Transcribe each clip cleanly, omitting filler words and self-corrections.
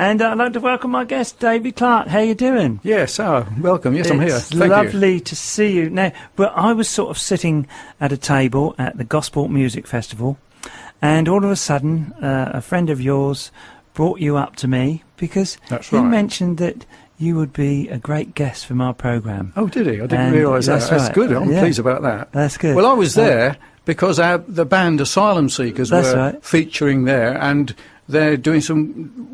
And I'd like to welcome my guest, David Clark. How you doing? Yes, welcome. Yes, I'm here. It's lovely to see you. Now, well, I was sort of sitting at a table at the Gosport Music Festival, and all of a sudden, a friend of yours brought you up to me because he mentioned that you would be a great guest for my programme. Oh, did he? I didn't realise that. That's good. I'm pleased about that. That's good. Well, I was there because the band Asylum Seekers were featuring there, and they're doing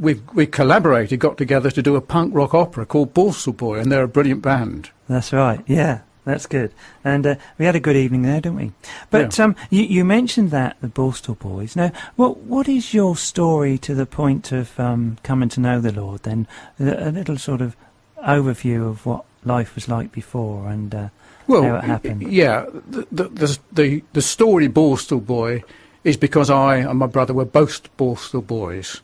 we collaborated, got together to do a punk rock opera called Borstal Boy, and they're a brilliant band. That's right, yeah, that's good. And we had a good evening there, didn't we? But you mentioned that, the Borstal Boys. Now, what is your story to the point of coming to know the Lord then? A little sort of overview of what life was like before and how it happened. Yeah, the story Borstal Boy is because I and my brother were both Borstal boys.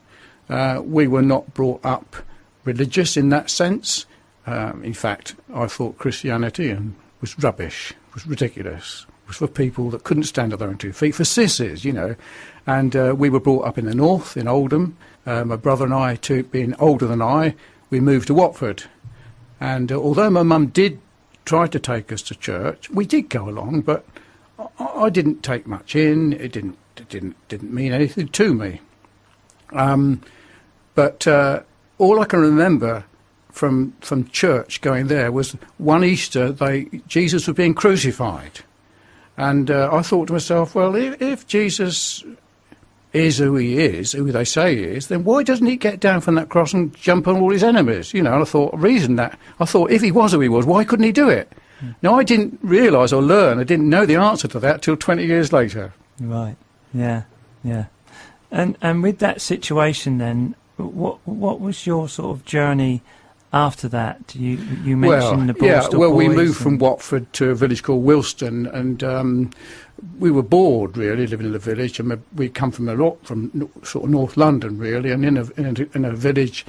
We were not brought up religious in that sense. In fact, I thought Christianity was rubbish, was ridiculous, was for people that couldn't stand on their own 2 feet, for sissies, you know. And we were brought up in the north, in Oldham. My brother and I, being older than I, we moved to Watford. And although my mum did try to take us to church, we did go along, but I didn't take much in. It didn't mean anything to me. But all I can remember from church going there was one Easter Jesus was being crucified, and I thought to myself, well, if Jesus is who he is, who they say he is, then why doesn't he get down from that cross and jump on all his enemies? You know, and I thought if he was who he was, why couldn't he do it? Now, I didn't realise or learn, I didn't know the answer to that till 20 years later. Right, yeah. And with that situation then, what was your sort of journey after that? You mentioned the Borstal Boys. We moved from Watford to a village called Wilston, and we were bored, really, living in the village. And we come from sort of North London, really, and in a village.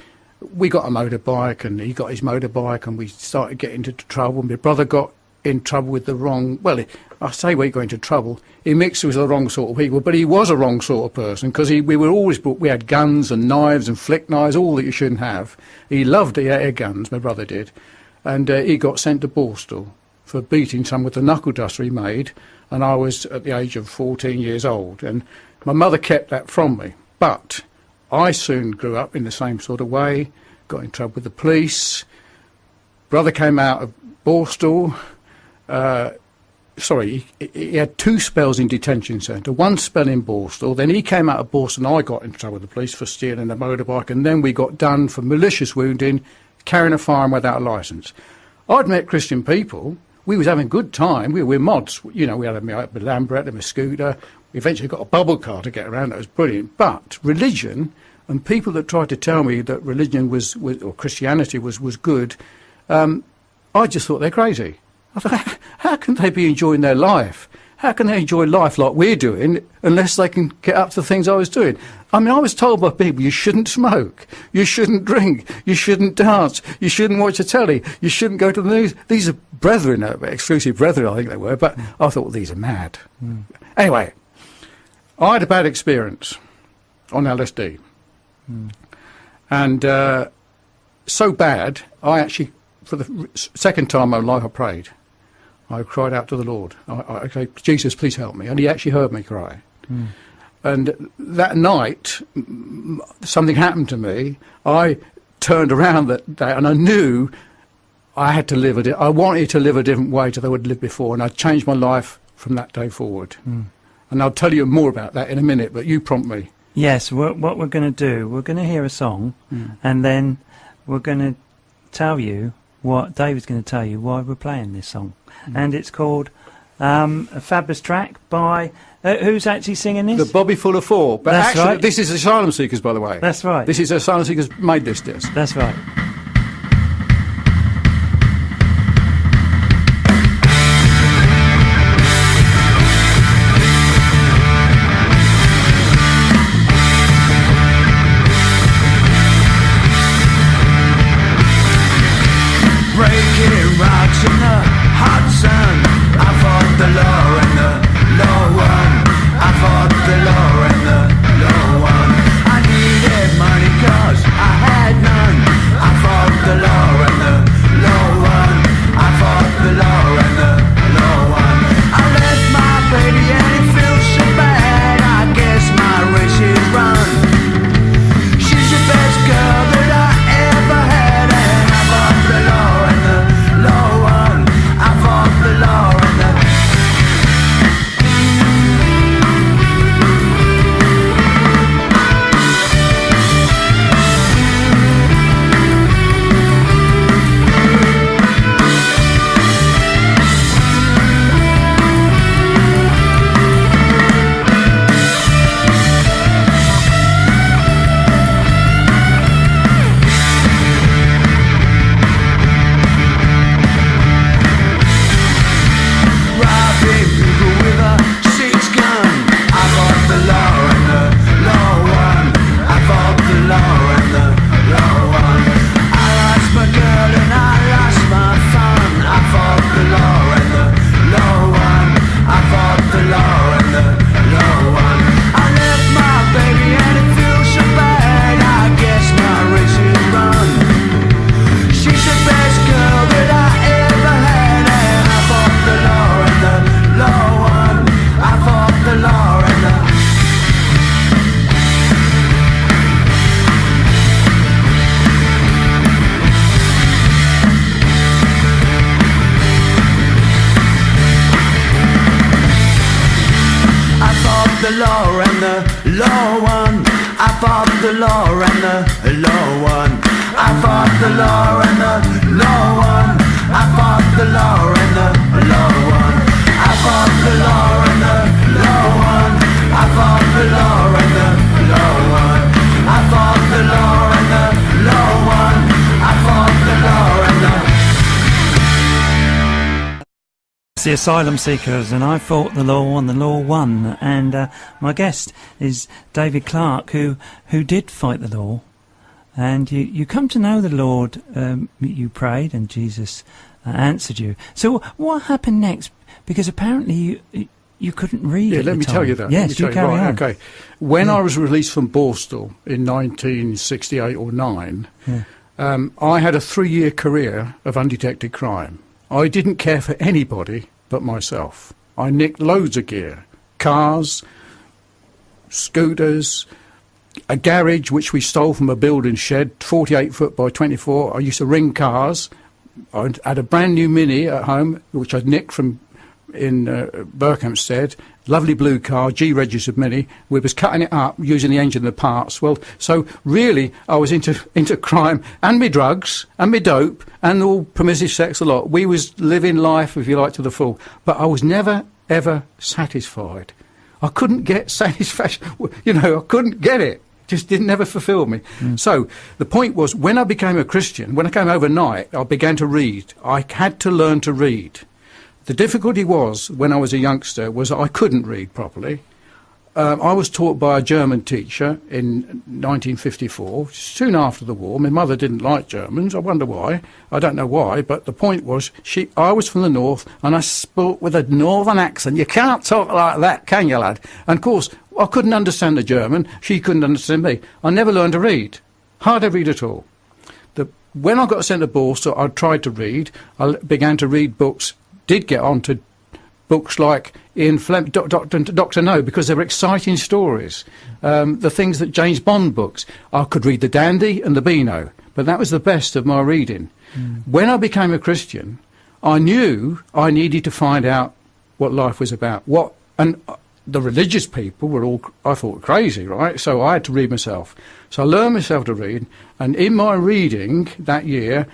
We got a motorbike, and he got his motorbike, and we started getting into trouble. My brother got in trouble with the wrong... Well, I say we got into trouble. He mixed with the wrong sort of people, but he was a wrong sort of person, because we had guns and knives and flick knives, all that you shouldn't have. He loved the air guns, my brother did, and he got sent to Borstal for beating some with the knuckle duster he made, and I was at the age of 14 years old, and my mother kept that from me. But I soon grew up in the same sort of way, got in trouble with the police. Brother came out of Borstal. He had 2 spells in detention centre, 1 spell in Borstal. Then he came out of Borstal, and I got in trouble with the police for stealing a motorbike, and then we got done for malicious wounding, carrying a firearm without a licence. I'd met Christian people. We was having a good time. We were mods. You know, we had a Lambrette and a scooter. We eventually got a bubble car to get around. That was brilliant. But religion, and people that tried to tell me that religion or Christianity was good, I just thought they're crazy. I thought, how can they be enjoying their life? How can they enjoy life like we're doing unless they can get up to the things I was doing? I mean, I was told by people, you shouldn't smoke, you shouldn't drink, you shouldn't dance, you shouldn't watch the telly, you shouldn't go to the news. These are brethren, exclusive brethren, I think they were, but I thought, well, these are mad. Anyway, I had a bad experience on LSD. And so bad, I actually, for the second time in my life, I prayed. I cried out to the Lord. I said, Jesus, please help me. And he actually heard me cry. And that night, something happened to me. I turned around that day, and I knew I had to live I wanted to live a different way to the way I'd lived before, and I changed my life from that day forward. And I'll tell you more about that in a minute, but you prompt me. Yes, what we're going to do, we're going to hear a song, and then we're going to tell you what David's going to tell you why we're playing this song. And it's called a fabulous track by who's actually singing this? The Bobby Fuller Four. But that's actually, right. This is Asylum Seekers, by the way. That's right. This is Asylum Seekers made this disc. That's right. Breaking rocks in the hot sun. I fought the law and the law won. I fought the law and the law won. I needed money 'cause I had the law and the law won. I fought the law and the law won. I fought the law and the law won. I fought the law and the law won. I fought the law and the law won. I fought the law and the law won. I fought the law and the law won. I fought the law and the The asylum seekers, and I fought the law and the law won. And my guest is David Clark, who did fight the law. And you come to know the Lord. You prayed, and Jesus answered you. So what happened next? Because apparently you couldn't read. Yeah, at let the me time. tell you that. Yes, you carry on. Okay. When I was released from Borstal in 1968 or 9, I had a 3-year career of undetected crime. I didn't care for anybody but myself. I nicked loads of gear, cars, scooters, a garage which we stole from a building shed, 48 foot by 24. I used to ring cars. I had a brand new Mini at home, which I'd nicked from in Berkhamsted. Lovely blue car, G-registered Mini. We was cutting it up using the engine and the parts. Well, so really I was into crime and me drugs and me dope and all permissive sex a lot. We was living life, if you like, to the full. But I was never, ever satisfied. I couldn't get satisfaction. I couldn't get it. Just didn't ever fulfill me. So the point was, when I became a Christian, when I came overnight, I began to read. I had to learn to read. The difficulty was, when I was a youngster, was I couldn't read properly. I was taught by a German teacher in 1954, soon after the war. My mother didn't like Germans. I wonder why. I don't know why, but the point was, I was from the north, and I spoke with a northern accent. You can't talk like that, can you, lad? And, of course, I couldn't understand the German. She couldn't understand me. I never learned to read. Hardly read at all. When I got sent to Borstal, I tried to read. I began to read books. Did get on to books like Ian Fleming, Dr. No, because they were exciting stories. The things that James Bond books. I could read The Dandy and The Beano, but that was the best of my reading. When I became a Christian, I knew I needed to find out what life was about. And the religious people were all, I thought, crazy, right? So I had to read myself. So I learned myself to read, and in my reading that year,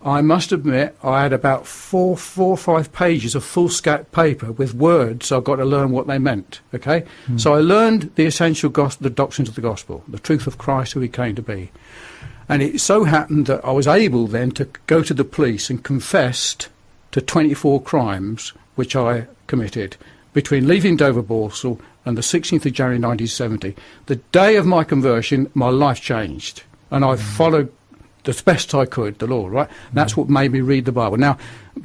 I must admit, I had about four or five pages of foolscap paper with words. So I got to learn what they meant. Okay, so I learned the essential the doctrines of the gospel, the truth of Christ, who He came to be. And it so happened that I was able then to go to the police and confessed to 24 crimes which I committed between leaving Dover Borstal and the 16th of January 1970. The day of my conversion, my life changed, and I followed as best I could the law, right? And that's what made me read the Bible. Now,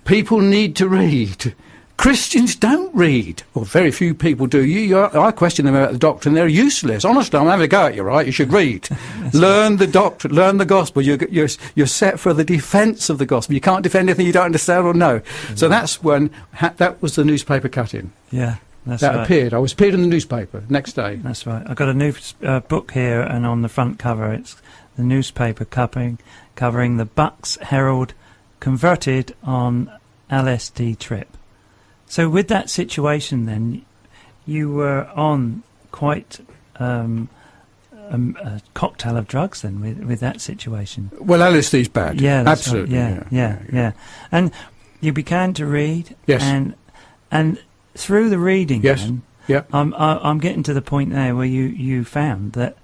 people need to read. Christians don't read, or very few people do. I question them about the doctrine. They're useless. Honestly, I'm having a go at you, right? You should read. Learn the doctrine, learn the gospel. You're set for the defence of the gospel. You can't defend anything you don't understand or know. So that's when, that was the newspaper cutting. Yeah. That right. Appeared. I was appeared in the newspaper next day. That's right. I've got a new book here, and on the front cover it's the newspaper covering the Bucks Herald converted on LSD trip. So with that situation then, you were on quite a cocktail of drugs then with that situation. Well, LSD's bad. Yeah, that's absolutely. Right. Yeah. And you began to read. Yes. And through the reading, yes. Then, yeah. I'm getting to the point there where you found that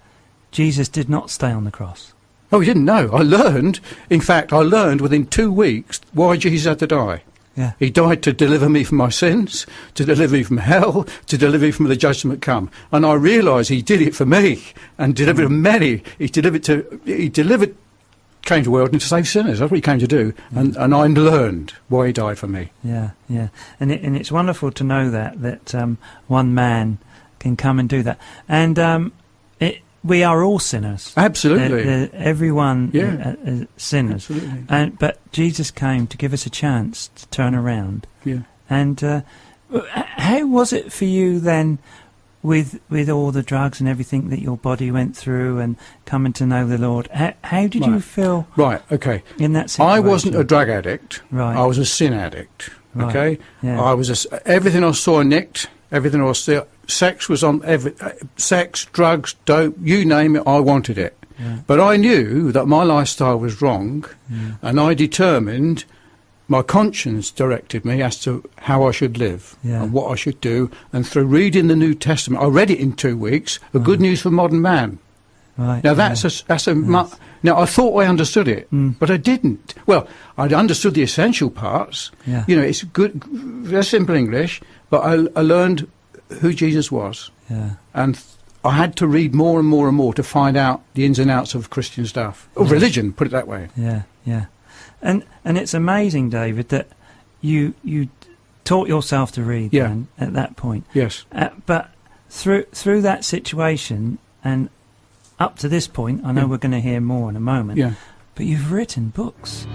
Jesus did not stay on the cross. Oh, you didn't know. I learned within 2 weeks why Jesus had to die. Yeah. He died to deliver me from my sins, to deliver me from hell, to deliver me from the judgment come. And I realised He did it for me and delivered many. He came to the world and to save sinners. That's what He came to do. And I learned why He died for me. Yeah. And it's wonderful to know that one man can come and do that. And we are all sinners. Absolutely. Everyone is sinners. Absolutely. But Jesus came to give us a chance to turn around. Yeah. And how was it for you then with all the drugs and everything that your body went through and coming to know the Lord? How did you feel in that situation? I wasn't a drug addict. Right. I was a sin addict. Right. Okay? Yeah. I was everything I saw nicked, everything I saw sex was on sex, drugs, dope, you name it, I wanted it. Yeah. But I knew that my lifestyle was wrong, and I determined, my conscience directed me as to how I should live and what I should do. And through reading the New Testament, I read it in 2 weeks, The Good News for Modern Man. Right. Now now I thought I understood it, but I didn't. Well, I'd understood the essential parts. Yeah. You know, it's good, very simple English, but I learned who Jesus was. Yeah. And I had to read more and more and more to find out the ins and outs of Christian stuff. Or religion, put it that way. Yeah, yeah. And it's amazing, David, that you taught yourself to read then, at that point. Yes. But through that situation and up to this point, I know we're going to hear more in a moment, but you've written books.